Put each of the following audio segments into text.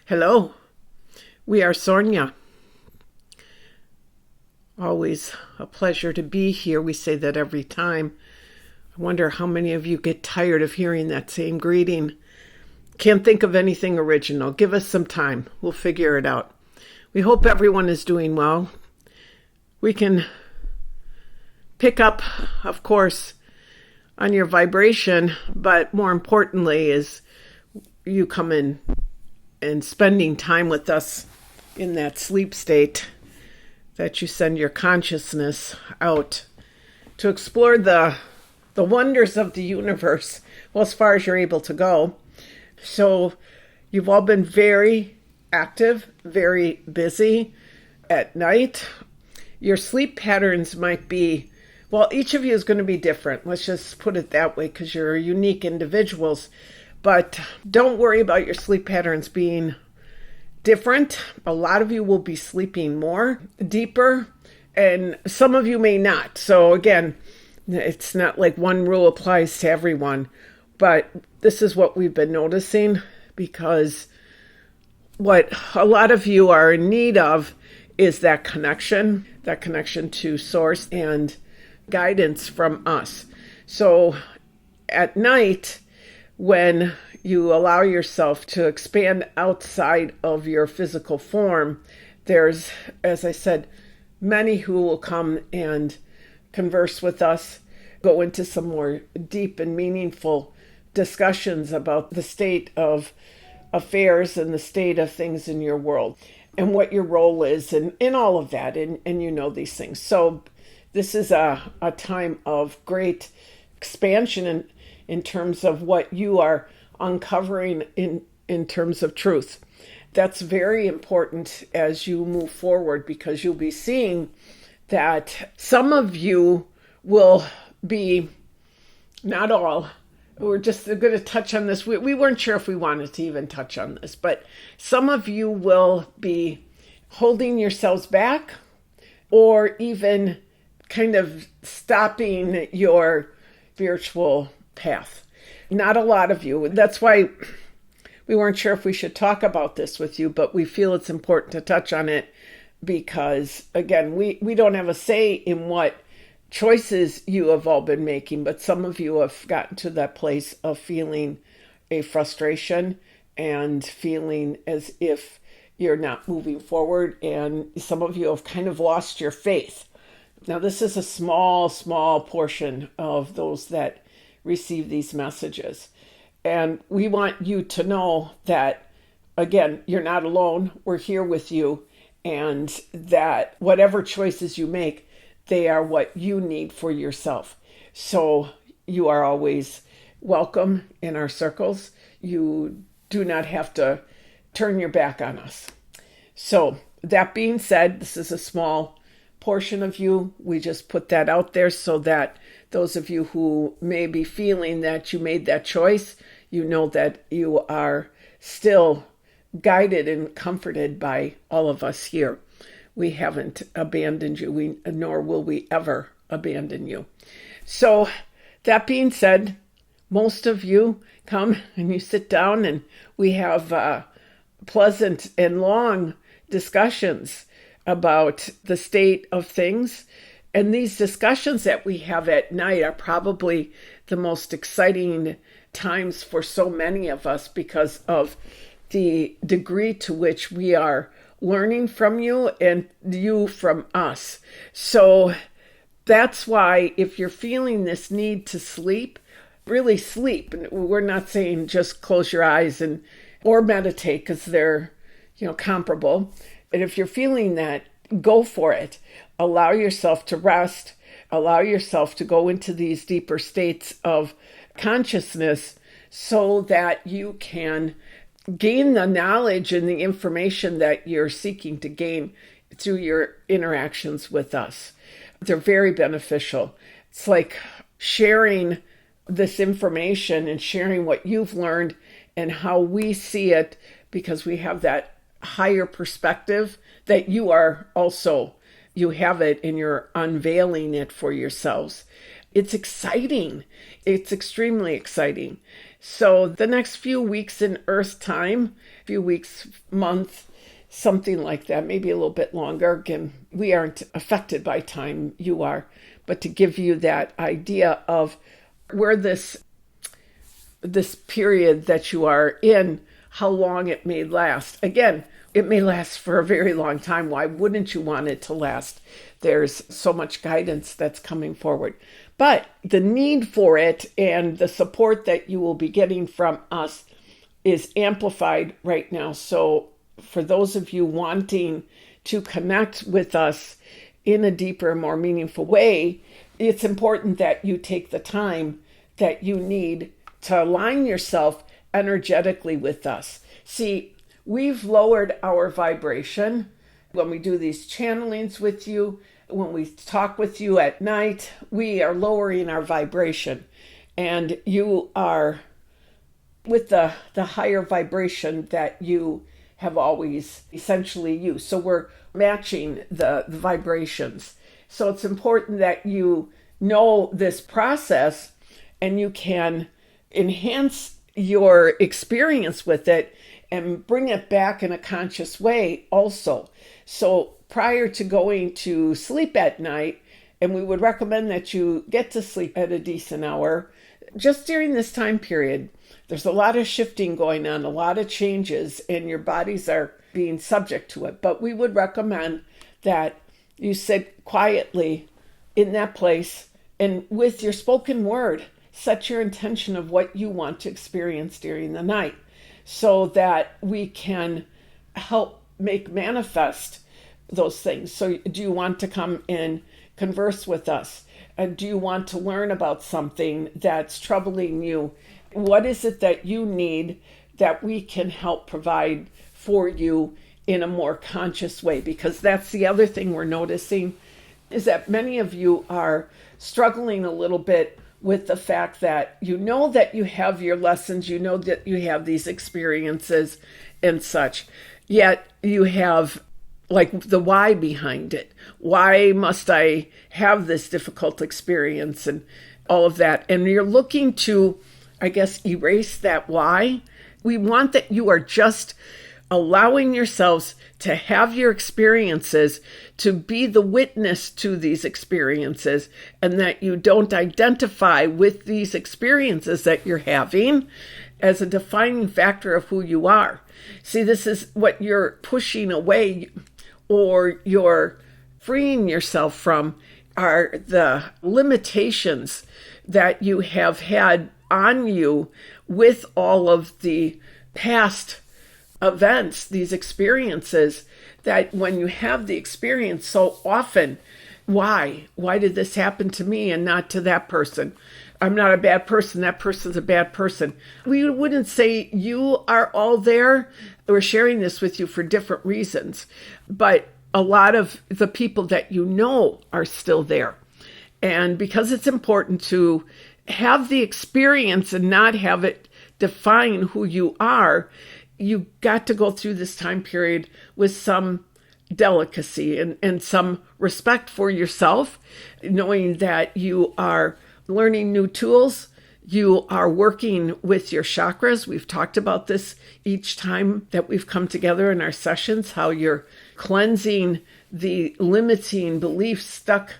Hello, we are Sornia. Always a pleasure to be here. We say that every time. I wonder how many of you get tired of hearing that same greeting. Can't think of anything original. Give us some time. We'll figure it out. We hope everyone is doing well. We can pick up, of course, on your vibration, but more importantly is you come in and spending time with us in that sleep state that you send your consciousness out to explore the wonders of the universe, well, as far as you're able to go. So you've all been very active, very busy at night. Your sleep patterns might be, well, each of you is going to be different. Let's just put it that way because you're unique individuals. But don't worry about your sleep patterns being different. A lot of you will be sleeping more, deeper, and some of you may not. So again, it's not like one rule applies to everyone, but this is what we've been noticing because what a lot of you are in need of is that connection to source and guidance from us. So at night, when you allow yourself to expand outside of your physical form, there's, as I said, many who will come and converse with us, go into some more deep and meaningful discussions about the state of affairs and the state of things in your world and what your role is and all of that. And you know these things. So this is a time of great expansion in terms of what you are uncovering in terms of truth. That's very important as you move forward because you'll be seeing that some of you will be, not all, we're just going to touch on this. We weren't sure if we wanted to even touch on this, but some of you will be holding yourselves back or even kind of stopping your spiritual path. Not a lot of you. That's why we weren't sure if we should talk about this with you, but we feel it's important to touch on it because, again, we don't have a say in what choices you have all been making, but some of you have gotten to that place of feeling a frustration and feeling as if you're not moving forward, and some of you have kind of lost your faith. Now, this is a small portion of those that receive these messages. And we want you to know that, again, you're not alone. We're here with you. And that whatever choices you make, they are what you need for yourself. So you are always welcome in our circles. You do not have to turn your back on us. So that being said, this is a small portion of you. We just put that out there so that those of you who may be feeling that you made that choice, you know that you are still guided and comforted by all of us here. We haven't abandoned you, nor will we ever abandon you. So that being said, most of you come and you sit down and we have pleasant and long discussions about the state of things. And these discussions that we have at night are probably the most exciting times for so many of us because of the degree to which we are learning from you and you from us. So that's why if you're feeling this need to sleep, really sleep. And we're not saying just close your eyes or meditate because they're, comparable. And if you're feeling that, go for it. Allow yourself to rest. Allow yourself to go into these deeper states of consciousness so that you can gain the knowledge and the information that you're seeking to gain through your interactions with us. They're very beneficial. It's like sharing this information and sharing what you've learned and how we see it because we have that higher perspective that you are also, you have it and you're unveiling it for yourselves. It's exciting. It's extremely exciting. So the next few weeks in Earth time, few weeks, month, something like that, maybe a little bit longer. Again, we aren't affected by time, you are. But to give you that idea of where this period that you are in, how long it may last. Again, it may last for a very long time. Why wouldn't you want it to last? There's so much guidance that's coming forward. But the need for it and the support that you will be getting from us is amplified right now. So for those of you wanting to connect with us in a deeper, more meaningful way, it's important that you take the time that you need to align yourself energetically with us. See, we've lowered our vibration when we do these channelings with you, when we talk with you at night, we are lowering our vibration. And you are with the higher vibration that you have always essentially used. So we're matching the vibrations. So it's important that you know this process and you can enhance your experience with it and bring it back in a conscious way also. So prior to going to sleep at night, and we would recommend that you get to sleep at a decent hour, just during this time period, there's a lot of shifting going on, a lot of changes, and your bodies are being subject to it. But we would recommend that you sit quietly in that place and with your spoken word, set your intention of what you want to experience during the night so that we can help make manifest those things. So do you want to come and converse with us? Do you want to learn about something that's troubling you? What is it that you need that we can help provide for you in a more conscious way? Because that's the other thing we're noticing is that many of you are struggling a little bit with the fact that you know that you have your lessons, you know that you have these experiences and such, yet you have like the why behind it. Why must I have this difficult experience and all of that? And you're looking to, I guess, erase that why. We want that you are just allowing yourselves to have your experiences, to be the witness to these experiences, and that you don't identify with these experiences that you're having as a defining factor of who you are. See, this is what you're pushing away or you're freeing yourself from are the limitations that you have had on you with all of the past events, these experiences, that when you have the experience so often, why did this happen to me and not to that person? I'm not a bad person. That person's a bad person. We wouldn't say you are all there. We're sharing this with you for different reasons, but a lot of the people that you know are still there. And because it's important to have the experience and not have it define who you are, you got to go through this time period with some delicacy and some respect for yourself, knowing that you are learning new tools, you are working with your chakras. We've talked about this each time that we've come together in our sessions, how you're cleansing the limiting beliefs, stuck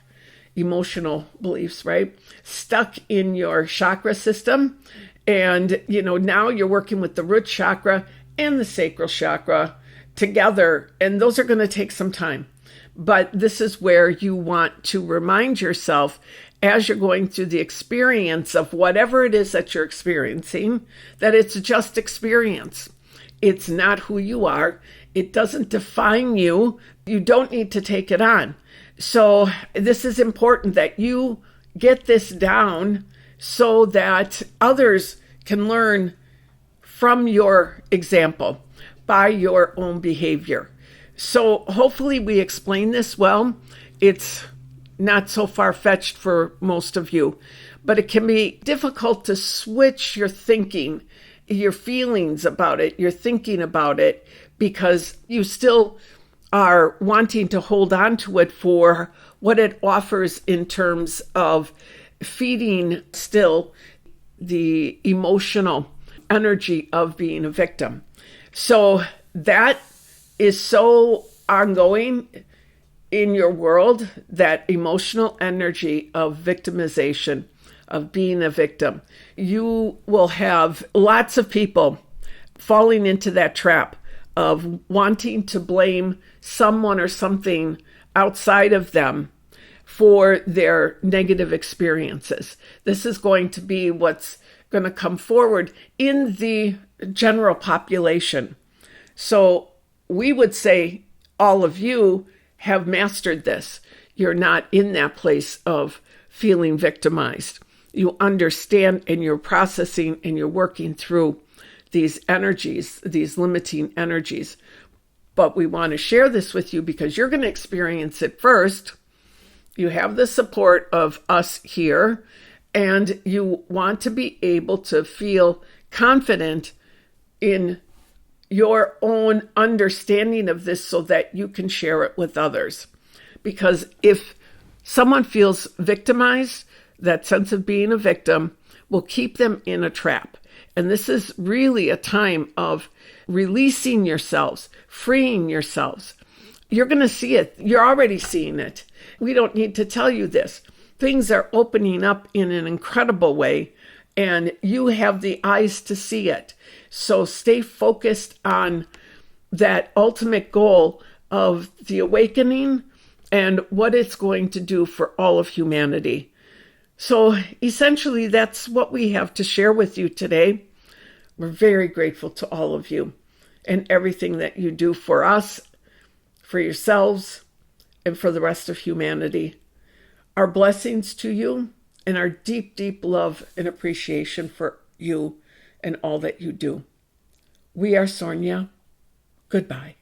emotional beliefs, right? Stuck in your chakra system. And, now you're working with the root chakra and the sacral chakra together, and those are going to take some time. But this is where you want to remind yourself as you're going through the experience of whatever it is that you're experiencing, that it's just experience. It's not who you are. It doesn't define you. You don't need to take it on. So this is important that you get this down so that others can learn from your example by your own behavior. So hopefully we explain this well. It's not so far-fetched for most of you, but it can be difficult to switch your thinking, your feelings about it, your thinking about it, because you still are wanting to hold on to it for what it offers in terms of feeding still the emotional energy of being a victim. So that is so ongoing in your world, that emotional energy of victimization, of being a victim. You will have lots of people falling into that trap of wanting to blame someone or something outside of them for their negative experiences. This is going to be what's going to come forward in the general population. So we would say all of you have mastered this. You're not in that place of feeling victimized. You understand, and you're processing, and you're working through these energies, these limiting energies. But we want to share this with you because you're going to experience it first. You have the support of us here, and you want to be able to feel confident in your own understanding of this so that you can share it with others. Because if someone feels victimized, that sense of being a victim will keep them in a trap. And this is really a time of releasing yourselves, freeing yourselves. You're going to see it. You're already seeing it. We don't need to tell you this. Things are opening up in an incredible way, and you have the eyes to see it. So stay focused on that ultimate goal of the awakening and what it's going to do for all of humanity. So essentially, that's what we have to share with you today. We're very grateful to all of you and everything that you do for us, for yourselves, and for the rest of humanity. Our blessings to you and our deep, deep love and appreciation for you and all that you do. We are Sornia. Goodbye.